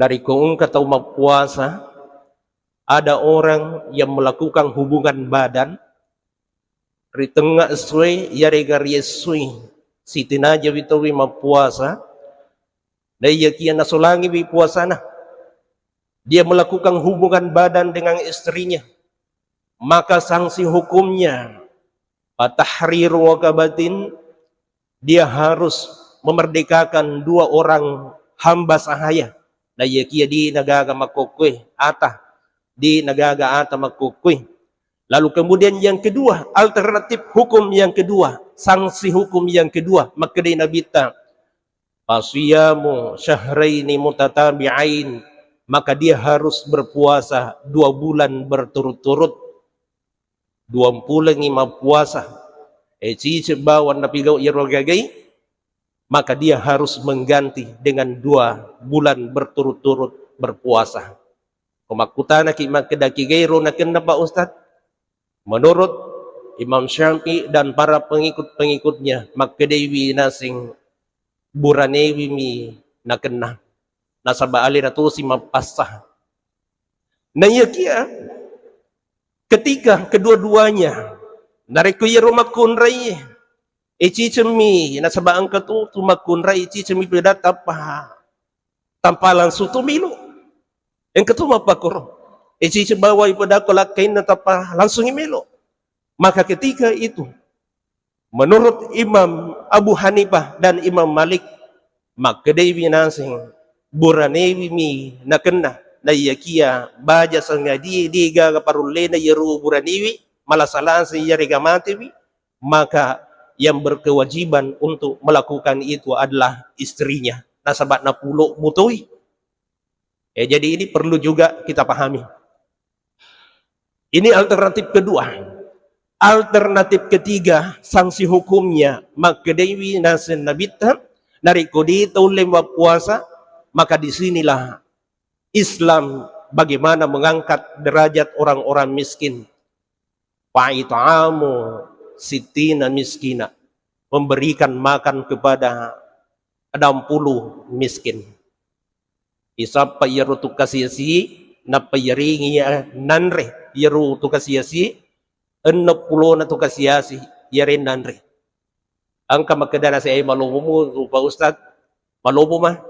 Narikoong kataw magpuasa, ada orang yang melakukan hubungan badan, ritengga eswe, yari garyeswe, si tinaja bitawi magpuasa, na iyakian na sulangi bi puasa na. Dia melakukan hubungan badan dengan istrinya, maka sanksi hukumnya patahriru wakabatin, dia harus memerdekakan 2 orang hamba sahaya. Na iyakia di nagaga makukwe ata, di nagaga ata makukwe. Lalu kemudian yang kedua, alternatif hukum yang kedua, sanksi hukum yang kedua, maka di nabita fasiyamu syahraini mutatabi'ain, maka dia harus berpuasa 2 bulan berturut-turut. 2 bulan puasa. Cicebawan napigaw irogagay, maka dia harus mengganti dengan 2 bulan berturut-turut berpuasa. Kumakutana ki magkedakigayro na kena pa Ustad. Menurut Imam Syafi'i dan para pengikut-pengikutnya, magkedewi nasing buranewi mi na kena. Nasa baali na to si mapasah. Nayakia, ketika kedua-duanya narikuyero makunray, ichichemi nasa baang katu tumakunray, ichichemi pedata pa tampalan sutumilo. Yang ketuma pakuro, ichichebaway pedako lakay na tapa langsung imelo. Maka ketika itu, menurut Imam Abu Hanifah dan Imam Malik, magkedewi nasing buranewi mi nakena na iyakia baja sanga di gaga parulle na yeru buranewi malasalaan sa iyari gamatiwi, maka yang berkewajiban untuk melakukan itu adalah istrinya. Nasabat na pulo mutoy. Jadi ini perlu juga kita pahami. Ini alternatif kedua. Alternatif ketiga, sanksi hukumnya magkedewi nasen nabita nariko dito lemwa puasa. Maka disinilah Islam bagaimana mengangkat derajat orang-orang miskin. Fa'ita'amu sitina miskina, memberikan makan kepada 60 miskin. Isap payaru tukasiyasi na payaringi nanre yaru tukasiyasi 60 na tukasiyasi yarin nanre. Ang kamakadana sa ay malubo mo pa Ustad, malubo ma.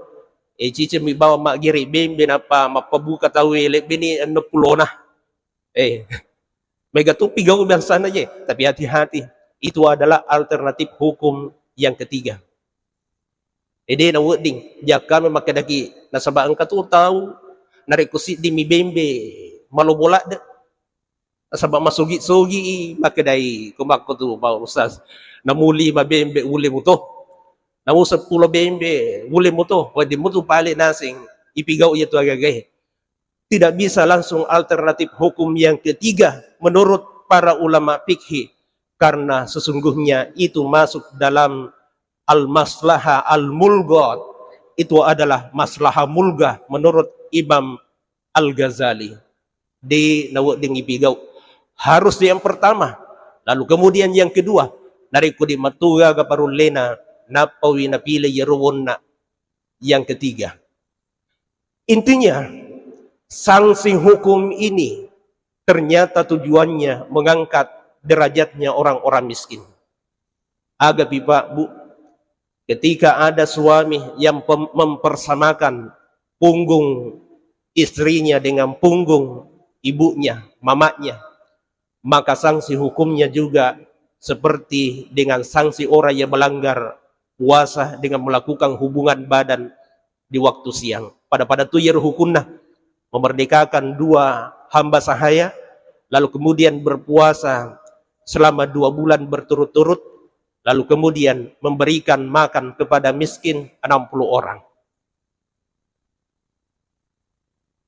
Cici mi bawa mak giri bimbi apa mapabuka tawili bini 60 na. Mega tupi gaw biasa aja, tapi hati-hati. Itu adalah alternatif hukum yang ketiga. Ede na wording, jaka kami makadaki nasabaan ka tu tahu narikusit di mi bimbe malubola de. Nasaba masugi-sugi makadai kumakko tu pa Ustaz. Namuli mabembe uli mo to. Namusap pulo bembe, uli mo to, pwede mo to pali nasing ipigaw ito agagay. Tidak bisa langsung alternatif hukum yang ketiga menurut para ulama fikih, karena sesungguhnya itu masuk dalam al-maslahah al-mulghat. Itu adalah maslahah mulgah menurut Imam Al-Ghazali. Di nawading ipigaw. Harus yang pertama, lalu kemudian yang kedua, nariko di matuga kaparulena napawi napili yeruwon na yang ketiga. Intinya, sanksi hukum ini ternyata tujuannya mengangkat derajatnya orang-orang miskin. Aga Pak Bu, ketika ada suami yang mempersamakan punggung istrinya dengan punggung ibunya, mamanya, maka sanksi hukumnya juga seperti dengan sanksi orang yang melanggar puasa dengan melakukan hubungan badan di waktu siang. Pada tuyir hukunna, memerdekakan 2 hamba sahaya, lalu kemudian berpuasa selama 2 bulan berturut-turut, lalu kemudian memberikan makan kepada miskin 60 orang.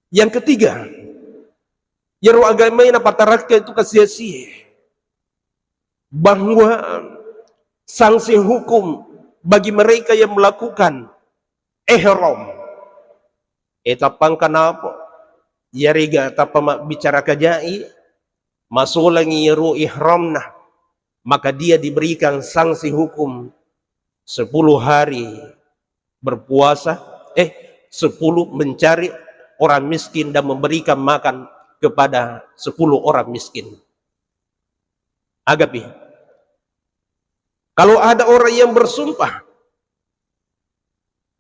Yang ketiga, yaru agama na pataraka itu kasia-sia, bahwa sanksi hukum bagi mereka yang melakukan ihram. Etapang kanapa yariga tapama bicara kajai masulang iru ihram na, maka dia diberikan sanksi hukum 10 hari berpuasa, 10 mencari orang miskin dan memberikan makan kepada 10 orang miskin. Agapi. Kalau ada orang yang bersumpah,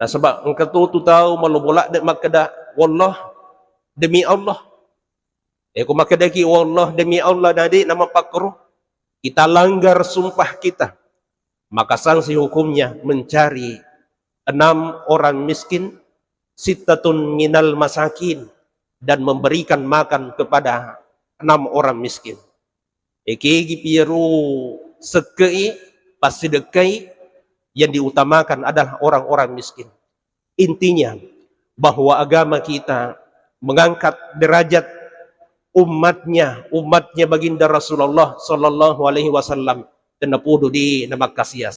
nah sebab engkau tu tahu malu bolak dek makada wallah demi Allah. Aku makada ki wallah demi Allah tadi nama pakruh. Kita langgar sumpah kita. Maka sanksi hukumnya mencari 6 orang miskin, sittatun minal masakin, dan memberikan makan kepada 6 orang miskin. Eki piru sekei pasti dekai yang diutamakan adalah orang-orang miskin. Intinya bahwa agama kita mengangkat derajat umatnya baginda Rasulullah sallallahu alaihi wasallam tenapudu di nama kasias.